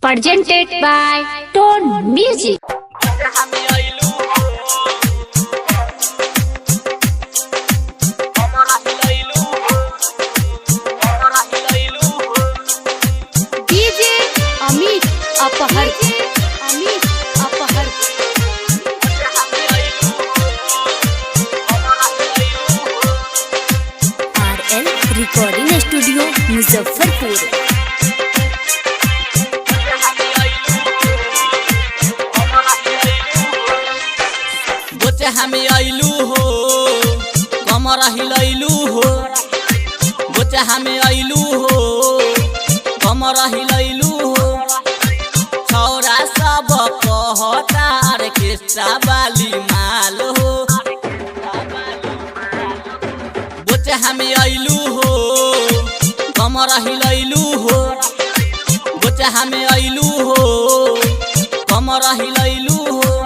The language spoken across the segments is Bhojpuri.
presented by Tone Music. DJ Amit Apahar. Amit Apahar. RL Recording Studio Muzaffarpur. हमें आइलू हो कमर हिलैलू हो बोचा हमें आइलू हो कमर हिलैलू हो छौरा सब कहता ऑर्केस्ट्रा वाली माल हो बोचा हमें आइलू हो कमर हिलैलू हो बोचा हमें आइलू हो कमर हिलैलू हो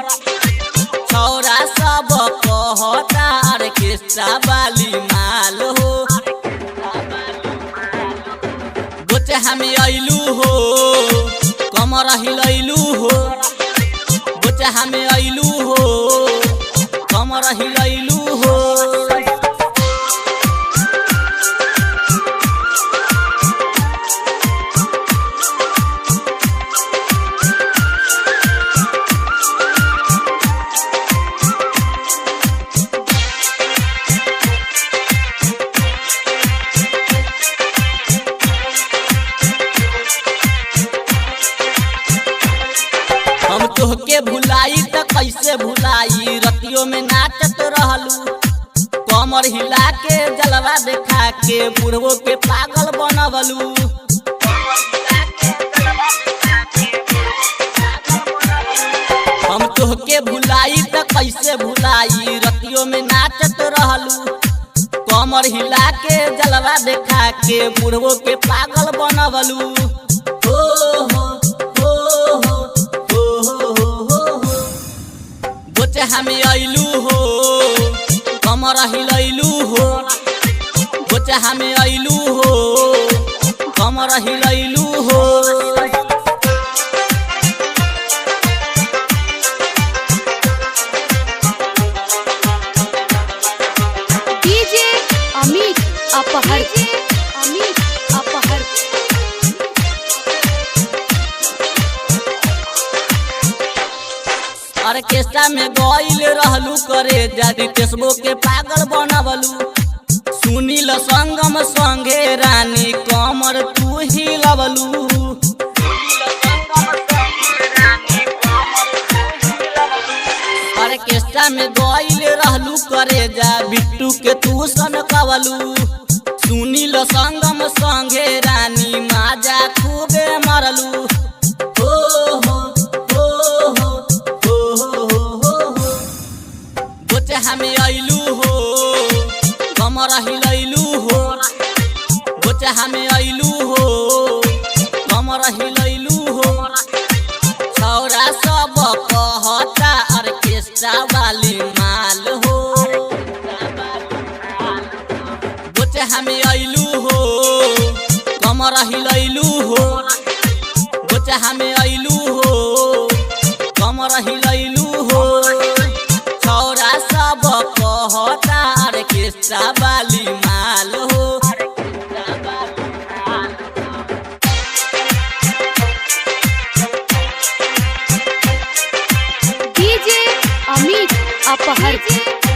छौरा सब कहता ऑर्केस्ट्रा वाली माल हो बोचे हमें आइलू हो कमर हिलैलू हो बोचे हमें आइलू हो कमर हिलैलू हो हम तोहके भुलाई त कैसे भुलाई रतियों में नाचत रहलू कमर हिला के जलवा देखा के बुढ़वो के पागल बनवलू हम तोहके भुलाई त कैसे भुलाई रतियों में नाचत रहलू कमर हिला के जलवा देखा के बुढ़वो के पागल बनवलू बोचे हमें आइलू हो कमर हिलैलू हो बोचे हमें आइलू हो कमर हिलैलू हो DJ Amit Apahar. Amit Apahar. Orchestra में गइल रहलू करे जादी टेसबो के पागल बनवलू सुनील संगम संगे रानी कमर तू हिलवलू ऑर्केस्ट्रा में गइल रहलू करे जा बिट्टू के तू सनकवलू सुनील संगम संगे रानी माजा खूबे मरलू बोचे हमें आइलू हो कमर हिलैलू हो बोचे हमें आइलू हो कमर हिलैलू हो छौरा सब कहता ऑर्केस्ट्रा वाली माल हो बोचे हमें आइलू हो कमर हिलैलू हो बोचे हमें आइलू हो कमर हिलैलू हो छौरा सब कहता ऑर्केस्ट्रा वाली माल हो DJ Amit Apahar.